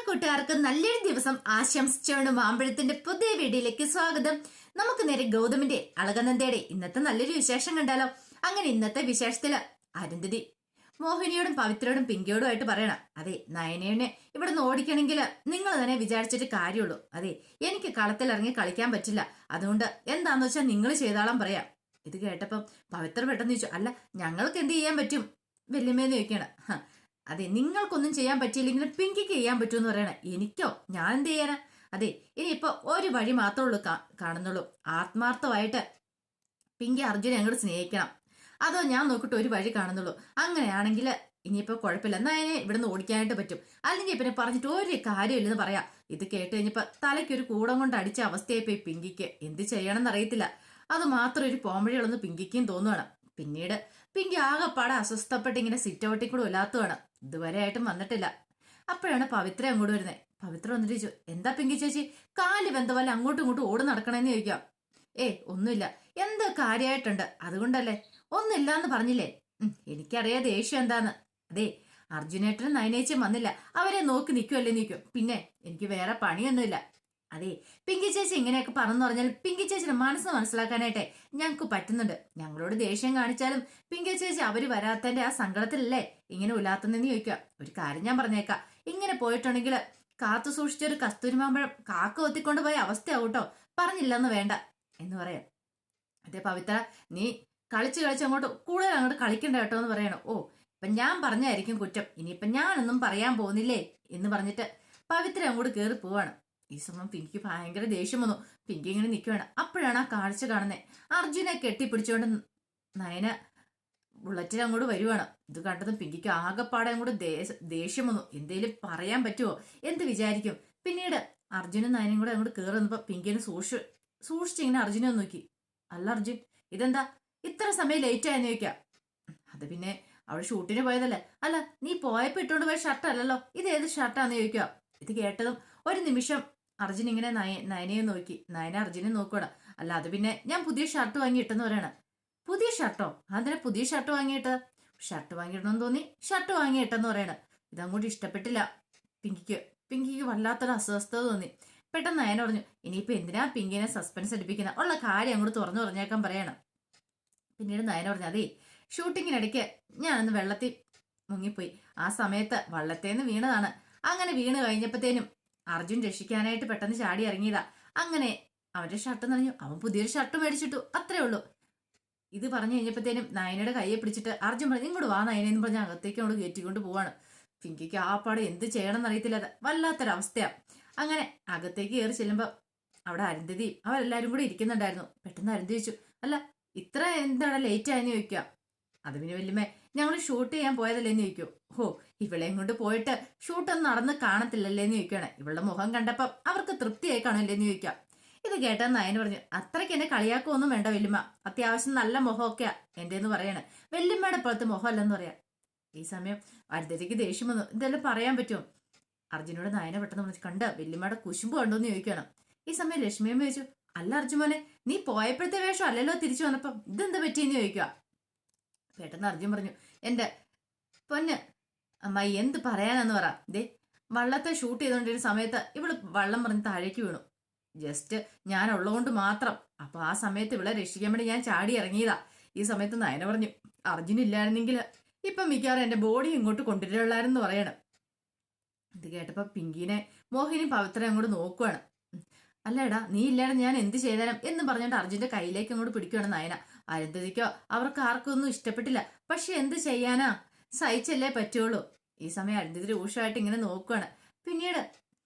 കൂട്ടുകാർക്ക് നല്ലൊരു ദിവസം ആശംസിച്ചുകൊണ്ട് മാമ്പഴത്തിന്റെ പുതിയ വീഡിയോയിലേക്ക് സ്വാഗതം. നമുക്ക് നേരെ ഗൗതമിന്റെ അളകനന്ദയുടെ ഇന്നത്തെ നല്ലൊരു വിശേഷം കണ്ടാലോ. അങ്ങനെ ഇന്നത്തെ വിശേഷത്തില് അരുന്ധതി മോഹിനിയോടും പവിത്രയോടും പിങ്കിയോടുമായിട്ട് പറയണം, അതെ നയനേനെ ഇവിടെ നിന്ന് ഓടിക്കണമെങ്കിൽ നിങ്ങൾ തന്നെ വിചാരിച്ചിട്ട് കാര്യമുള്ളൂ. അതെ എനിക്ക് കളത്തിൽ ഇറങ്ങി കളിക്കാൻ പറ്റില്ല, അതുകൊണ്ട് എന്താന്ന് വെച്ചാൽ നിങ്ങൾ ചെയ്താളം പറയാം. ഇത് കേട്ടപ്പം പവിത്ര പെട്ടെന്ന് ചോദിച്ചു, അല്ല ഞങ്ങൾക്ക് എന്ത് ചെയ്യാൻ പറ്റും വല്യമ്മേന്ന് ചോദിക്കണം. അതെ നിങ്ങൾക്കൊന്നും ചെയ്യാൻ പറ്റിയില്ലെങ്കിലും പിങ്കിക്ക് ചെയ്യാൻ പറ്റുമെന്ന് പറയണേ. എനിക്കോ, ഞാൻ എന്ത് ചെയ്യാനാ? അതെ ഇനിയിപ്പോ ഒരു വഴി മാത്രമേ ഉള്ളൂ കാണുന്നുള്ളൂ. ആത്മാർത്ഥമായിട്ട് പിങ്കി അർജുനെ അങ്ങോട്ട് സ്നേഹിക്കണം. അതോ ഞാൻ നോക്കിട്ട് ഒരു വഴി കാണുന്നുള്ളൂ. അങ്ങനെയാണെങ്കിൽ ഇനിയിപ്പോ കുഴപ്പമില്ല, എന്നാ അതിനെ ഇവിടുന്ന് ഓടിക്കാനായിട്ട് പറ്റും. അല്ലെങ്കിൽ പിന്നെ പറഞ്ഞിട്ട് ഒരു കാര്യമില്ലെന്ന് പറയാം. ഇത് കേട്ട് കഴിഞ്ഞപ്പോ തലയ്ക്കൊരു കൂടം കൊണ്ട് അടിച്ച അവസ്ഥയായിപ്പോയി പിങ്കിക്ക്. എന്ത് ചെയ്യണമെന്ന് അറിയത്തില്ല. അത് മാത്രം ഒരു പോംവഴികളൊന്ന് പിങ്കിക്കും തോന്നുവാണ്. പിന്നീട് പിങ്കി ആകെപ്പാടെ അസ്വസ്ഥപ്പെട്ട് ഇങ്ങനെ സിറ്റ് ഔട്ടിൽ കൂടെ ഉലാത്തുവാണ്. ഇതുവരെ ആയിട്ടും വന്നിട്ടില്ല. അപ്പോഴാണ് പവിത്ര അങ്ങോട്ട് വരുന്നത്. പവിത്ര വന്നിട്ട് ചോദിച്ചു, എന്താ പിങ്കി ചേച്ചി കാല് വെന്ത പോലെ അങ്ങോട്ടും ഇങ്ങോട്ടും ഓടി നടക്കണമെന്ന് ചോദിക്കാം. ഒന്നുമില്ല, എന്ത് കാര്യമായിട്ടുണ്ട് അതുകൊണ്ടല്ലേ. ഒന്നുമില്ലാന്ന് പറഞ്ഞില്ലേ. എനിക്കറിയാം ദേഷ്യം എന്താന്ന്. അതെ അർജുനേട്ടനും നയനേച്ചും വന്നില്ല, അവരെ നോക്കി നിൽക്കുമല്ലേ നിൽക്കും. പിന്നെ എനിക്ക് വേറെ പണിയൊന്നുമില്ല. അതെ പിങ്കി ചേച്ചി ഇങ്ങനെയൊക്കെ പറഞ്ഞു പറഞ്ഞാൽ പിങ്കി ചേച്ചിയുടെ മനസ്സ് മനസ്സിലാക്കാനായിട്ടെ ഞങ്ങൾക്ക് പറ്റുന്നുണ്ട്. ഞങ്ങളോട് ദേഷ്യം കാണിച്ചാലും പിങ്കി ചേച്ചി അവര് വരാത്തന്റെ ആ സങ്കടത്തിലല്ലേ ഇങ്ങനെ ഉലാത്തുന്നെന്ന് ചോദിക്കുക. ഒരു കാര്യം ഞാൻ പറഞ്ഞേക്കാം, ഇങ്ങനെ പോയിട്ടുണ്ടെങ്കിൽ കാത്തു സൂക്ഷിച്ചൊരു കസ്തൂരിമാമ്പഴം കാക്ക ഒത്തിക്കൊണ്ട് പോയ അവസ്ഥയാവൂട്ടോ. പറഞ്ഞില്ലെന്ന് വേണ്ട എന്ന് പറയാം. അതേ പവിത്ര നീ കളിച്ച് അങ്ങോട്ട് കൂടുതൽ അങ്ങോട്ട് കളിക്കണ്ട കേട്ടോ എന്ന് പറയണം. ഇപ്പൊ ഞാൻ പറഞ്ഞായിരിക്കും കുറ്റം, ഇനിയിപ്പൊ ഞാനൊന്നും പറയാൻ പോകുന്നില്ലേ എന്ന് പറഞ്ഞിട്ട് പവിത്ര അങ്ങോട്ട് കയറി പോവാണ്. ഈ സമയം പിങ്കിക്ക് ഭയങ്കര ദേഷ്യം വന്നു. പിങ്കി ഇങ്ങനെ നിൽക്കുകയാണ്. അപ്പോഴാണ് ആ കാഴ്ച കാണുന്നത്. അർജുനെ കെട്ടിപ്പിടിച്ചുകൊണ്ട് നയന ബുള്ളറ്റിൽ അങ്ങോട്ട് വരുവാണ്. ഇത് കണ്ടതും പിങ്കിക്ക് ആകെപ്പാടെ അങ്ങോട്ട് ദേഷ്യം വന്നു. എന്തേലും പറയാൻ പറ്റുമോ, എന്ത് വിചാരിക്കും. പിന്നീട് അർജുനും നയനും കൂടെ അങ്ങോട്ട് കയറി വന്നപ്പോ പിങ്കിനെ സൂക്ഷിച്ചിങ്ങനെ അർജുനെ നോക്കി. അല്ല അർജുൻ ഇതെന്താ ഇത്ര സമയം ലേറ്റ് ആയെന്ന് ചോദിക്കാം. അത് പിന്നെ അവിടെ ഷൂട്ടിന് പോയതല്ലേ. അല്ല നീ പോയപ്പോ ഇട്ടുകൊണ്ട് പോയ ഷർട്ട് അല്ലല്ലോ, ഇത് ഏത് ഷർട്ടാന്ന് ചോദിക്കുക. ഇത് കേട്ടതും ഒരു നിമിഷം അർജുൻ ഇങ്ങനെ നയനയെ നോക്കി. നയന അർജുനെ നോക്കണം. അല്ല അത് പിന്നെ ഞാൻ പുതിയ ഷർട്ട് വാങ്ങിയിട്ടെന്ന് പറയണ. പുതിയ ഷർട്ടോ? അതിനെ പുതിയ ഷർട്ട് വാങ്ങിയിട്ട് ഷർട്ട് വാങ്ങിയിടണമെന്ന് തോന്നി ഷർട്ട് വാങ്ങിയിട്ടെന്ന് പറയണ. ഇതങ്ങോട്ട് ഇഷ്ടപ്പെട്ടില്ല പിങ്കിക്ക് വല്ലാത്തൊരു അസ്വസ്ഥത തോന്നി. പെട്ടെന്ന് നയന പറഞ്ഞു, ഇനിയിപ്പോ എന്തിനാ പിങ്കിനെ സസ്പെൻസ് അടിപ്പിക്കുന്ന, ഉള്ള കാര്യം അങ്ങോട്ട് തുറന്നു പറഞ്ഞേക്കാൻ പറയണം. പിന്നീട് നയന പറഞ്ഞു, അതേ ഷൂട്ടിങ്ങിനിടയ്ക്ക് ഞാനൊന്ന് വെള്ളത്തിൽ മുങ്ങിപ്പോയി. ആ സമയത്ത് വള്ളത്തേന്ന് വീണതാണ്. അങ്ങനെ വീണ് കഴിഞ്ഞപ്പോഴത്തേനും അർജുൻ രക്ഷിക്കാനായിട്ട് പെട്ടെന്ന് ചാടി ഇറങ്ങിയതാ. അങ്ങനെ അവന്റെ ഷർട്ട് നനഞ്ഞു. അവൻ പുതിയൊരു ഷർട്ട് മേടിച്ചിട്ടു, അത്രേ ഉള്ളൂ. ഇത് പറഞ്ഞു കഴിഞ്ഞപ്പോഴത്തേനും നയനയുടെ കയ്യെ പിടിച്ചിട്ട് അർജുൻ പറഞ്ഞു, ഇങ്ങോട്ട് വാ നയനെന്ന് പറഞ്ഞ് അകത്തേക്ക് അങ്ങോട്ട് കയറ്റിക്കൊണ്ട് പോവാണ്. പിങ്കിക്ക് ആ പാടെ എന്ത് ചെയ്യണം എന്നറിയത്തില്ല. വല്ലാത്തൊരവസ്ഥയാ. അങ്ങനെ അകത്തേക്ക് കയറി ചെല്ലുമ്പോ അവിടെ അരുന്ധതി അവരെല്ലാരും കൂടെ ഇരിക്കുന്നുണ്ടായിരുന്നു. പെട്ടെന്ന് അരുന്ധതി ചോദിച്ചു, അല്ല ഇത്ര എന്താണ് ലേറ്റ് ആയെന്ന് ചോദിക്കുക. അത് പിന്നെ വല്യമ്മേ ഞങ്ങൾ ഷൂട്ട് ചെയ്യാൻ പോയതല്ലേന്ന് ചോദിക്കൂ. ഇവളെയും കൊണ്ട് പോയിട്ട് ഷൂട്ടൊന്നും നടന്ന് കാണത്തില്ലല്ലേന്ന് ചോദിക്കുകയാണ്. ഇവളുടെ മുഖം കണ്ടപ്പം അവർക്ക് തൃപ്തിയായി കാണല്ലേന്ന് ചോദിക്കാം. ഇത് കേട്ടെന്ന് നയന് പറഞ്ഞു, അത്രയ്ക്ക് എന്നെ കളിയാക്കൊന്നും വേണ്ട വല്യമ്മ, അത്യാവശ്യം നല്ല മുഖമൊക്കെയാ എന്റെന്ന് പറയാണ്. വല്യമ്മയുടെ പോലത്തെ മുഖം അല്ലെന്ന് പറയാം. ഈ സമയം അരുന്ധതിക്ക് ദേഷ്യം വന്നു. ഇതെല്ലാം പറയാൻ പറ്റുമോ? അർജുനോട് നയന പെട്ടെന്ന് പറഞ്ഞു, കണ്ട വല്യമ്മയുടെ കുശുമ്പ് കണ്ടോന്ന് ചോദിക്കണം. ഈ സമയം ലക്ഷ്മിയമ്മ ചോദിച്ചു, അല്ല അർജുമോനെ നീ പോയപ്പോഴത്തെ വേഷം അല്ലല്ലോ തിരിച്ചു വന്നപ്പം ഇതെന്താ പറ്റിയെന്ന് ചോദിക്കുക. പെട്ടെന്ന് അർജുൻ പറഞ്ഞു, എന്റെ പൊന്ന് അമ്മായി എന്ത് പറയാനെന്ന് പറ. ദേ വള്ളത്തെ ഷൂട്ട് ചെയ്തോണ്ടിരുന്ന സമയത്ത് ഇവള് വള്ളം പറഞ്ഞ് താഴേക്ക് വീണു. ജസ്റ്റ് ഞാൻ ഉള്ളതുകൊണ്ട് മാത്രം. അപ്പൊ ആ സമയത്ത് ഇവളെ രക്ഷിക്കാൻ വേണ്ടി ഞാൻ ചാടി ഇറങ്ങിയതാ. ഈ സമയത്ത് നയന പറഞ്ഞു, അർജുൻ ഇല്ലായിരുന്നെങ്കിൽ ഇപ്പൊ മിക്കവാറും എന്റെ ബോഡി ഇങ്ങോട്ട് കൊണ്ടുവരുള്ളായിരുന്നു പറയണം. ഇത് കേട്ടപ്പോ പിങ്കിനെ മോഹിനി പവിത്ര അങ്ങോട്ട് നോക്കുവാണ്. അല്ലേടാ നീ ഇല്ലാതെ ഞാൻ എന്ത് ചെയ്താലും എന്ന് പറഞ്ഞിട്ട് അർജുന്റെ കയ്യിലേക്ക് അങ്ങോട്ട് പിടിക്കുകയാണ് നയന. അരുന്ധതിക്കോ അവർക്ക് ആർക്കും ഒന്നും ഇഷ്ടപ്പെട്ടില്ല. പക്ഷെ എന്ത് ചെയ്യാനാ, സഹിച്ചല്ലേ പറ്റുള്ളൂ. ഈ സമയം അരുന്ധതി രൂക്ഷമായിട്ട് ഇങ്ങനെ നോക്കുവാണ്. പിന്നീട്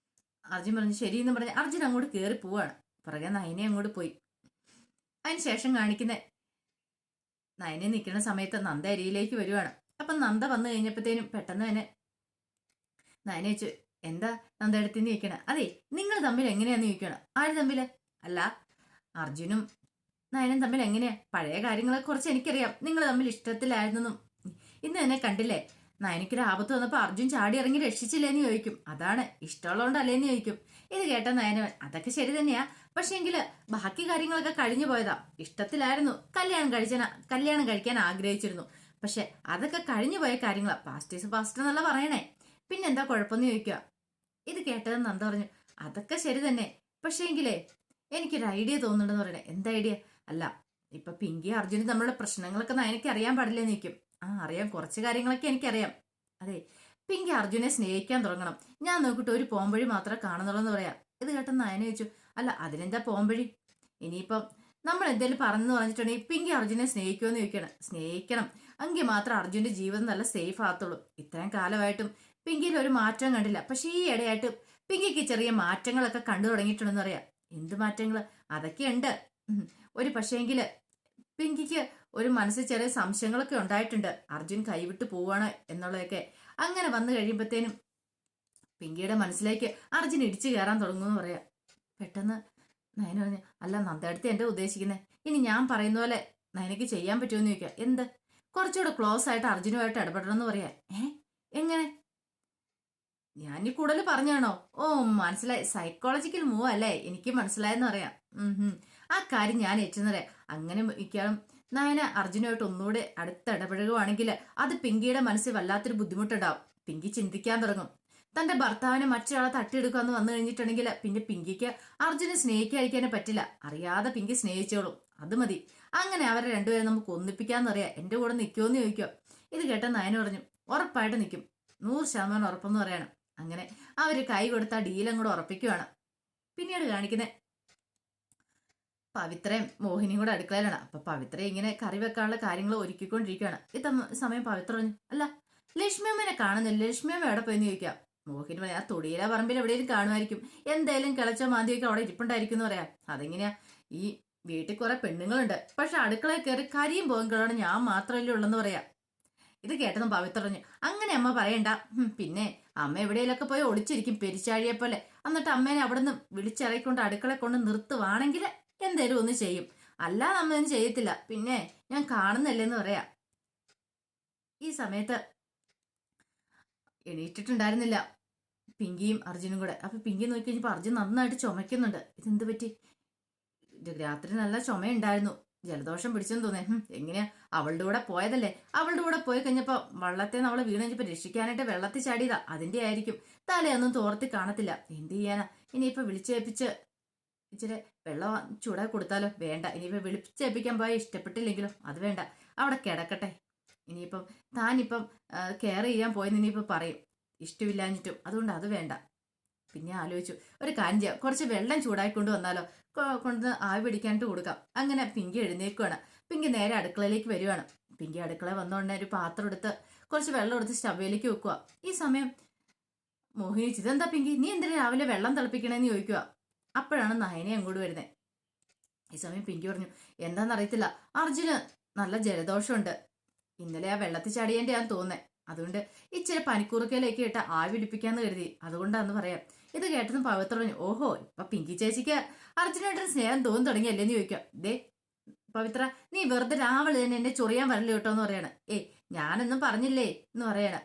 അർജുൻ പറഞ്ഞു ശരിയെന്ന് പറഞ്ഞ് അർജുൻ അങ്ങോട്ട് കയറി പോവാണ്. പുറകെ നയനെ അങ്ങോട്ട് പോയി. അതിന് ശേഷം കാണിക്കുന്ന നയനെ നിൽക്കുന്ന സമയത്ത് നന്ദ അരിയിലേക്ക് വരുവാണ്. അപ്പൊ നന്ദ വന്നു കഴിഞ്ഞപ്പോഴത്തേനും പെട്ടെന്ന് തന്നെ നയനെ വെച്ചു, എന്താ നന്ദ എടുത്തിന്ന് ചോദിക്കണ. അതെ നിങ്ങൾ തമ്മിൽ എങ്ങനെയാന്ന് ചോദിക്കണം. ആര് തമ്മില്? അല്ല അർജുനും നയനും തമ്മിൽ എങ്ങനെയാ? പഴയ കാര്യങ്ങളെ കുറിച്ച് എനിക്കറിയാം. നിങ്ങൾ തമ്മിൽ ഇഷ്ടത്തിലായിരുന്നെന്നും ഇന്ന് എന്നെ കണ്ടില്ലേ, നയനിക്കൊരു ആപത്ത് വന്നപ്പോ അർജുൻ ചാടി ഇറങ്ങി രക്ഷിച്ചില്ലേന്ന് ചോദിക്കും. അതാണ് ഇഷ്ടമുള്ളതുകൊണ്ടല്ലേന്ന് ചോദിക്കും. ഇത് കേട്ട നയന, അതൊക്കെ ശരി തന്നെയാ, പക്ഷെ എങ്കില് ബാക്കി കാര്യങ്ങളൊക്കെ കഴിഞ്ഞു പോയതാ. ഇഷ്ടത്തിലായിരുന്നു, കല്യാണം കഴിക്കാൻ ആഗ്രഹിച്ചിരുന്നു, പക്ഷെ അതൊക്കെ കഴിഞ്ഞു പോയ കാര്യങ്ങളാ. പാസ്റ്റ് ഈസ് പാസ്റ്റ് എന്നല്ല പറയണേ. പിന്നെന്താ കുഴപ്പമെന്ന് ചോദിക്കുക. ഇത് കേട്ടത് നന്ദ പറഞ്ഞു, അതൊക്കെ ശരി തന്നെ, പക്ഷേ എങ്കിലേ എനിക്കൊരു ഐഡിയ തോന്നുന്നുണ്ടെന്ന് പറയണേ. എന്താ ഐഡിയ? അല്ല, ഇപ്പൊ പിങ്കി അർജുനും തമ്മിലുള്ള പ്രശ്നങ്ങളൊക്കെ എനിക്ക് അറിയാൻ പാടില്ല നിൽക്കും. അറിയാം, കുറച്ച് കാര്യങ്ങളൊക്കെ എനിക്കറിയാം. അതെ, പിങ്കി അർജുനെ സ്നേഹിക്കാൻ തുടങ്ങണം. ഞാൻ നോക്കിയിട്ട് ഒരു പോംവഴി മാത്രമേ കാണുന്നുള്ളൂ എന്ന് പറയാം. ഇത് കേട്ടെന്ന് നയന ചോദിച്ചു, അല്ല അതിനെന്താ പോംവഴി? ഇനിയിപ്പം നമ്മൾ എന്തെങ്കിലും പറഞ്ഞു പറഞ്ഞിട്ടുണ്ടെങ്കിൽ പിങ്കി അർജുനെ സ്നേഹിക്കുമെന്ന് ചോദിക്കണം. സ്നേഹിക്കണം, എങ്കിൽ മാത്രം അർജുന്റെ ജീവിതം നല്ല സേഫ് ആകത്തുള്ളൂ. ഇത്രയും കാലമായിട്ടും പിങ്കിയിൽ ഒരു മാറ്റം കണ്ടില്ല. പക്ഷെ ഈ ഇടയായിട്ട് പിങ്കിക്ക് ചെറിയ മാറ്റങ്ങളൊക്കെ കണ്ടു തുടങ്ങിയിട്ടുണ്ടെന്ന് പറയാം. എന്ത് മാറ്റങ്ങള്? അതൊക്കെയുണ്ട്. ഒരു പക്ഷേങ്കില് പിങ്കിക്ക് ഒരു മനസ്സിൽ ചെറിയ സംശയങ്ങളൊക്കെ ഉണ്ടായിട്ടുണ്ട്, അർജുൻ കൈവിട്ട് പോവാണ് എന്നുള്ളതൊക്കെ. അങ്ങനെ വന്നു കഴിയുമ്പോഴത്തേനും പിങ്കിയുടെ മനസ്സിലേക്ക് അർജുൻ ഇടിച്ചു കയറാൻ തുടങ്ങുമെന്ന് പറയാം. പെട്ടെന്ന് നയന പറഞ്ഞു, അല്ല നന്ദടുത്ത് എന്റെ ഉദ്ദേശിക്കുന്നത് ഇനി ഞാൻ പറയുന്ന പോലെ നയനക്ക് ചെയ്യാൻ പറ്റുമെന്ന് ചോദിക്കാം. എന്ത്? കുറച്ചുകൂടെ ക്ലോസ് ആയിട്ട് അർജുനുമായിട്ട് ഇടപെടണം എന്ന് പറയാം. എങ്ങനെ? ഞാൻ ഈ കൂടുതൽ പറഞ്ഞാണോ? ഓ, മനസ്സിലായി, സൈക്കോളജിക്കൽ മൂവ് അല്ലേ, എനിക്ക് മനസ്സിലായെന്ന് പറയാം. ആ കാര്യം ഞാൻ ഏറ്റുന്നറിയാം. അങ്ങനെ മിക്കവാറും നയന അർജുനുമായിട്ട് ഒന്നുകൂടെ അടുത്ത് ഇടപഴകുവാണെങ്കിൽ അത് പിങ്കിയുടെ മനസ്സിൽ വല്ലാത്തൊരു ബുദ്ധിമുട്ടുണ്ടാവും. പിങ്കി ചിന്തിക്കാൻ തുടങ്ങും, തന്റെ ഭർത്താവിനെ മറ്റൊരാളെ തട്ടിയെടുക്കാന്ന് വന്നു കഴിഞ്ഞിട്ടുണ്ടെങ്കിൽ പിന്നെ പിങ്കിക്ക് അർജുനെ സ്നേഹിക്കാതിരിക്കാനേ പറ്റില്ല. അറിയാതെ പിങ്കി സ്നേഹിച്ചോളും, അത് മതി. അങ്ങനെ അവരെ രണ്ടുപേരും നമുക്ക് ഒന്നിപ്പിക്കാന്നറിയാം. എന്റെ കൂടെ നിൽക്കുമെന്ന് ചോദിക്കോ. ഇത് കേട്ട നയന പറഞ്ഞു, ഉറപ്പായിട്ട് നിൽക്കും, 100% ഉറപ്പെന്ന് പറയണം. അങ്ങനെ അവര് കൈ കൊടുത്ത ഡീലും കൂടെ ഉറപ്പിക്കുവാണ്. പിന്നീട് കാണിക്കുന്നത് പവിത്രയും മോഹിനിയും കൂടെ അടുക്കളയിലാണ്. അപ്പൊ പവിത്ര ഇങ്ങനെ കറി വെക്കാനുള്ള കാര്യങ്ങൾ ഒരുക്കിക്കൊണ്ടിരിക്കുകയാണ്. ഈ സമയം പവിത്ര പറഞ്ഞു, അല്ല ലക്ഷ്മി അമ്മനെ കാണുന്നില്ല, ലക്ഷ്മി അമ്മ എവിടെ പോയെന്ന് ചോദിക്കാം. മോഹിനി പറയാം, ആ തൊടിയിലെ പറമ്പിൽ എവിടെയും കാണുമായിരിക്കും, എന്തായാലും കിളച്ച മാന്തിയൊക്കെ അവിടെ ഇരിപ്പുണ്ടായിരിക്കും എന്ന് പറയാം. അതെങ്ങനെയാ? ഈ വീട്ടിൽ കുറെ പെണ്ണുങ്ങളുണ്ട്, പക്ഷെ അടുക്കളയിൽ കയറി കരിയും പോകുമ്പോഴാണ് ഞാൻ മാത്രമല്ലേ ഉള്ളെന്ന് പറയാം. ഇത് കേട്ടതും പവിത്ര പറഞ്ഞു, അങ്ങനെ അമ്മ പറയണ്ട. പിന്നെ അമ്മ എവിടെയെങ്കിലൊക്കെ പോയി ഒളിച്ചിരിക്കും പെരിച്ചാഴിയെ പോലെ. എന്നിട്ട് അമ്മേനെ അവിടെ നിന്ന് വിളിച്ചിറക്കിക്കൊണ്ട് അടുക്കള കൊണ്ട് നിർത്തുവാണെങ്കിൽ എന്തേലും ഒന്ന് ചെയ്യും, അല്ലാതെ അമ്മയൊന്നും ചെയ്യത്തില്ല. പിന്നെ ഞാൻ കാണുന്നല്ലേന്ന് പറയാ. ഈ സമയത്ത് എണീറ്റിട്ടുണ്ടായിരുന്നില്ല പിങ്കിയും അർജുനും കൂടെ. അപ്പൊ പിങ്കി നോക്കി കഴിഞ്ഞപ്പോ അർജുൻ നന്നായിട്ട് ചുമക്കുന്നുണ്ട്. ഇതെന്ത് പറ്റി? രാത്രി നല്ല ചുമയുണ്ടായിരുന്നു, ജലദോഷം പിടിച്ചെന്ന് തോന്നേ. എങ്ങനെയാ? അവളുടെ കൂടെ പോയതല്ലേ. അവളുടെ കൂടെ പോയി കഴിഞ്ഞപ്പോ വള്ളത്തെ നമ്മളെ വീണ് കഴിഞ്ഞപ്പോ രക്ഷിക്കാനായിട്ട് വെള്ളത്തിൽ ചാടിയതാ, അതിന്റെ ആയിരിക്കും. തലയൊന്നും തോർത്തി കാണത്തില്ല. എന്ത് ചെയ്യാനാ? ഇനിയിപ്പൊ വിളിച്ചേപ്പിച്ച് ഇച്ചിരി വെള്ളം ചൂടാക്കി കൊടുത്താലോ? വേണ്ട. ഇനിയിപ്പോ വിളിച്ചേപ്പിക്കാൻ പോയാൽ ഇഷ്ടപ്പെട്ടില്ലെങ്കിലോ? അത് വേണ്ട, അവിടെ കിടക്കട്ടെ. ഇനിയിപ്പം താനിപ്പം കെയർ ചെയ്യാൻ പോയെന്ന് ഇനിയിപ്പോ പറയും, ഇഷ്ടമില്ലാഞ്ഞിട്ടും. അതുകൊണ്ട് അത് വേണ്ട. പിന്നെ ആലോചിച്ചു, ഒരു കാര്യം ചെയ്യാം, കുറച്ച് വെള്ളം ചൂടാക്കി കൊണ്ടുവന്നാലോ, കൊണ്ടുവന്ന് ആവി പിടിക്കാനായിട്ട് കൊടുക്കാം. അങ്ങനെ പിങ്കി എഴുന്നേക്കുവാണ്. പിങ്കി നേരെ അടുക്കളയിലേക്ക് വരുവാണ്. പിങ്കി അടുക്കള വന്നോണ്ടേ ഒരു പാത്രം എടുത്ത് കുറച്ച് വെള്ളം എടുത്ത് സ്റ്റവയിലേക്ക് വെക്കുക. ഈ സമയം മോഹിനി, ഇതെന്താ പിങ്കി, നീ എന്തിനാ രാവിലെ വെള്ളം തിളപ്പിക്കണേന്ന് ചോദിക്കുക. അപ്പോഴാണ് നയനെ അങ്ങോട്ട് വരുന്നത്. ഈ സമയം പിങ്കി പറഞ്ഞു, എന്താണെന്നറിയത്തില്ല, അർജുന് നല്ല ജലദോഷമുണ്ട്, ഇന്നലെ ആ വെള്ളത്തിൽ ചാടിയതിൻ്റെ ഞാൻ തോന്നുന്നത്, അതുകൊണ്ട് ഇച്ചിരി പനിക്കുറുക്കയിലേക്ക് ഇട്ട് ആവി പിടിപ്പിക്കാന്ന് കരുതി, അതുകൊണ്ടാന്ന് പറയാം. ഇത് കേട്ടതും പവിത്ര പറഞ്ഞു, ഓഹോ, ഇപ്പൊ പിങ്കി ചേച്ചിക്ക് അർജുനായിട്ടൊരു സ്നേഹം തോന്നി തുടങ്ങിയല്ലേന്ന് ചോദിക്കാം. ദേ പവിത്ര, നീ വെറുതെ രാവിലെ തന്നെ എന്നെ ചൊറിയാൻ വരല്ലോ കേട്ടോ എന്ന് പറയാണ്. ഞാനൊന്നും പറഞ്ഞില്ലേ എന്ന് പറയാണ്.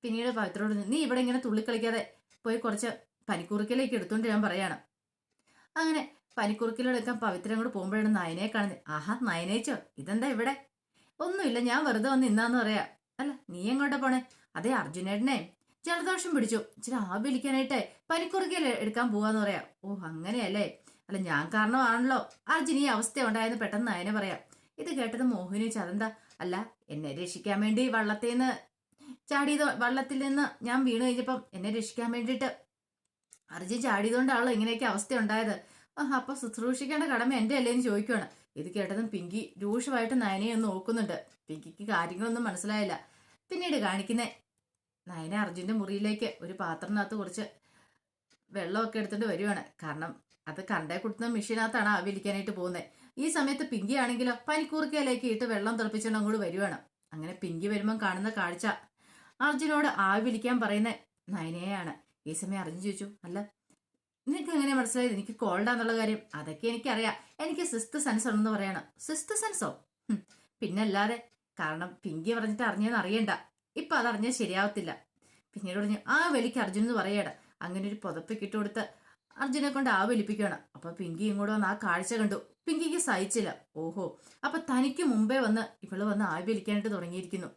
പിന്നീട് പവിത്രോട്, നീ ഇവിടെ ഇങ്ങനെ തുള്ളിക്കളിക്കാതെ പോയി കുറച്ച് പനിക്കുറുക്കയിലേക്ക് എടുത്തോണ്ട് ഞാൻ പറയാണ്. അങ്ങനെ പനിക്കുറുക്കിലെടുക്കാൻ പവിത്രം കൂടെ പോകുമ്പോഴാണ് നയനയെ കാണുന്നത്. ആഹാ, നയനേച്ചോ, ഇതെന്താ ഇവിടെ? ഒന്നുമില്ല, ഞാൻ വെറുതെ വന്ന് ഇന്നാന്ന് പറയാ. അല്ല, നീ എങ്ങോട്ടാ പോണേ? അതെ, അർജുനേട്ടനെ ജലദോഷം പിടിച്ചു, ഇച്ചിരി ആവി വിളിക്കാനായിട്ടേ പനിക്കുറുക്കൽ എടുക്കാൻ പോവാന്ന് പറയാ. ഓ, അങ്ങനെയല്ലേ? അല്ല, ഞാൻ കാരണമാണല്ലോ അർജുൻ ഈ അവസ്ഥ ഉണ്ടായെന്ന് പെട്ടെന്ന് നയന പറയാം. ഇത് കേട്ടത് മോഹിനി ചതെന്താ? അല്ല, എന്നെ രക്ഷിക്കാൻ വേണ്ടി വള്ളത്തിൽ നിന്ന് ഞാൻ വീണ് കഴിഞ്ഞപ്പം എന്നെ രക്ഷിക്കാൻ വേണ്ടിയിട്ട് അർജുൻ ചാടിയതുകൊണ്ടാണല്ലോ ഇങ്ങനെയൊക്കെ അവസ്ഥ ഉണ്ടായത്. അപ്പൊ ശുശ്രൂഷിക്കേണ്ട കടമ എന്റെ അല്ലേന്ന് ചോദിക്കുവാണ്. ഇത് കേട്ടതും പിങ്കി രൂക്ഷമായിട്ട് നയനയെ ഒന്ന് നോക്കുന്നുണ്ട്. പിങ്കിക്ക് കാര്യങ്ങളൊന്നും മനസ്സിലായില്ല. പിന്നീട് കാണിക്കുന്നേ നയന അർജുന്റെ മുറിയിലേക്ക് ഒരു പാത്രത്തിനകത്ത് കുറച്ച് വെള്ളമൊക്കെ എടുത്തിട്ട് വരുവാണ്. കാരണം അത് കണ്ടേ കൊടുക്കുന്ന മെഷീനകത്താണ് ആവി പിടിക്കാനായിട്ട് പോകുന്നത്. ഈ സമയത്ത് പിങ്കി ആണെങ്കിലോ പനിക്കൂർക്കയിലേക്ക് ഇട്ട് വെള്ളം തിളപ്പിച്ചുകൊണ്ട് അങ്ങോട്ട് വരുവാണ്. അങ്ങനെ പിങ്കി വരുമ്പം കാണുന്ന കാഴ്ച അർജുനോട് ആവി പിടിക്കാൻ പറയുന്ന നയനയാണ്. ഈ സമയം അർജുൻ ചോദിച്ചു, അല്ല നിനക്ക് എങ്ങനെ മനസ്സിലായത് എനിക്ക് കോൾഡാന്നുള്ള കാര്യം? അതൊക്കെ എനിക്കറിയാം, എനിക്ക് സിക്സ്ത് സെൻസ് ഉണ്ടെന്ന് പറയണം. സിക്സ്ത് സെൻസോ? പിന്നല്ലാതെ, കാരണം പിങ്കി പറഞ്ഞിട്ട് അറിഞ്ഞെന്ന് അറിയണ്ട, ഇപ്പൊ അതറിഞ്ഞാൽ ശരിയാവത്തില്ല. പിന്നീട് പറഞ്ഞു, ആ വലിക്ക് അർജുൻ എന്ന് പറയണം. അങ്ങനെ ഒരു പുതപ്പ് കൊടുത്ത് അർജുനെ കൊണ്ട് ആവലിപ്പിക്കുകയാണ്. അപ്പൊ പിങ്കി ഇങ്ങോട്ട് വന്ന് ആ കാഴ്ച കണ്ടു. പിങ്കിക്ക് സഹിച്ചില്ല. ഓഹോ, അപ്പൊ തനിക്ക് മുമ്പേ വന്ന് ഇവള് വന്ന് ആവലിക്കാനായിട്ട് തുടങ്ങിയിരിക്കുന്നു.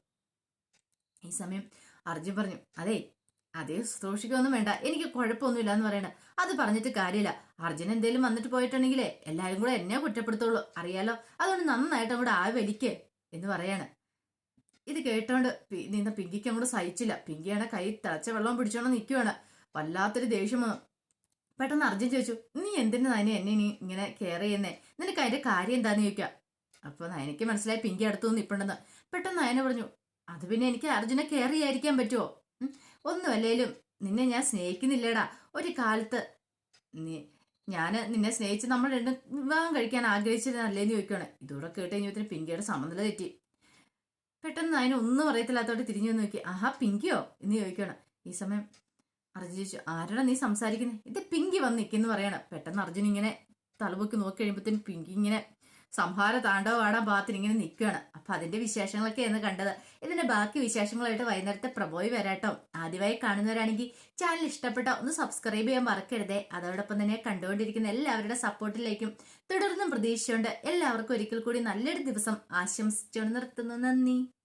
ഈ സമയം അർജുൻ പറഞ്ഞു, അതെ അതേ സൂക്ഷിക്കൊന്നും വേണ്ട, എനിക്ക് കുഴപ്പമൊന്നുമില്ല എന്ന് പറയണ. അത് പറഞ്ഞിട്ട് കാര്യമില്ല. അർജുൻ എന്തേലും വന്നിട്ട് പോയിട്ടുണ്ടെങ്കിലേ എല്ലാരും കൂടെ എന്നെ കുറ്റപ്പെടുത്തുള്ളൂ, അറിയാലോ. അതുകൊണ്ട് നന്നായിട്ട് അങ്ങോട്ട് വലിക്ക് എന്ന് പറയാണ്. ഇത് കേട്ടോണ്ട് നിന്ന പിങ്കിക്ക് അങ്ങോട്ട് സഹിച്ചില്ല. പിങ്കിയാണ് കൈ തിളച്ച വെള്ളം പിടിച്ചോണ്ട് നിൽക്കുവാണ്. വല്ലാത്തൊരു ദേഷ്യം വന്നു. പെട്ടെന്ന് അർജുൻ ചോദിച്ചു, നീ എന്തിനു നയനെ എന്നെ നീ ഇങ്ങനെ കെയർ ചെയ്യുന്നേ? നിനക്ക് അതിന്റെ കാര്യം എന്താന്ന് ചോദിക്കാം. അപ്പൊ നയനയ്ക്ക് മനസ്സിലായി പിങ്കി അടുത്തു നിൽപ്പുണ്ടെന്ന്. പെട്ടെന്ന് നയന പറഞ്ഞു, അത് പിന്നെ എനിക്ക് അർജുനെ കെയർ ചെയ്യാതിരിക്കാൻ പറ്റുമോ? ഒന്നും അല്ലേലും നിന്നെ ഞാൻ സ്നേഹിക്കുന്നില്ലേടാ. ഒരു കാലത്ത് നീ നിന്നെ സ്നേഹിച്ച് നമ്മൾ രണ്ടും വിവാഹം കഴിക്കാൻ ആഗ്രഹിച്ചതല്ലേന്ന് ചോദിക്കുകയാണ്. ഇതൂടെ കേട്ട് കഴിഞ്ഞപ്പത്തിന് പിങ്കിയുടെ സമനില തെറ്റി. പെട്ടെന്ന് അതിന് ഒന്നും അറിയത്തില്ലാത്തോട്ട് തിരിഞ്ഞു നോക്കി. ആഹാ, പിങ്കിയോ എന്ന് ചോദിക്കുകയാണ്. ഈ സമയം അർജുൻ ചോദിച്ചു, ആരോടാ നീ സംസാരിക്കുന്നത്? ഇത് പിങ്കി വന്ന് നിൽക്കുന്നു പറയണം. പെട്ടെന്ന് അർജുൻ ഇങ്ങനെ തലപൊക്കി നോക്കി കഴിയുമ്പോഴത്തേനും പിങ്കി ഇങ്ങനെ സംഹാര താണ്ഡവാടാൻ ഭാഗത്തിന് ഇങ്ങനെ നിൽക്കുകയാണ്. അപ്പൊ അതിന്റെ വിശേഷങ്ങളൊക്കെയാണ് കണ്ടത്. ഇതിന്റെ ബാക്കി വിശേഷങ്ങളായിട്ട് വൈകുന്നേരത്തെ പ്രബോയ് വരാട്ടോ. ആദ്യമായി കാണുന്നവരാണെങ്കിൽ ചാനൽ ഇഷ്ടപ്പെട്ട ഒന്ന് സബ്സ്ക്രൈബ് ചെയ്യാൻ മറക്കരുതേ. അതോടൊപ്പം തന്നെ കണ്ടുകൊണ്ടിരിക്കുന്ന എല്ലാവരുടെ സപ്പോർട്ടിലേക്കും തുടർന്നും പ്രതീക്ഷയുണ്ട്. എല്ലാവർക്കും ഒരിക്കൽ കൂടി നല്ലൊരു ദിവസം ആശംസിച്ചുകൊണ്ട് നിർത്തുന്നു. നന്ദി.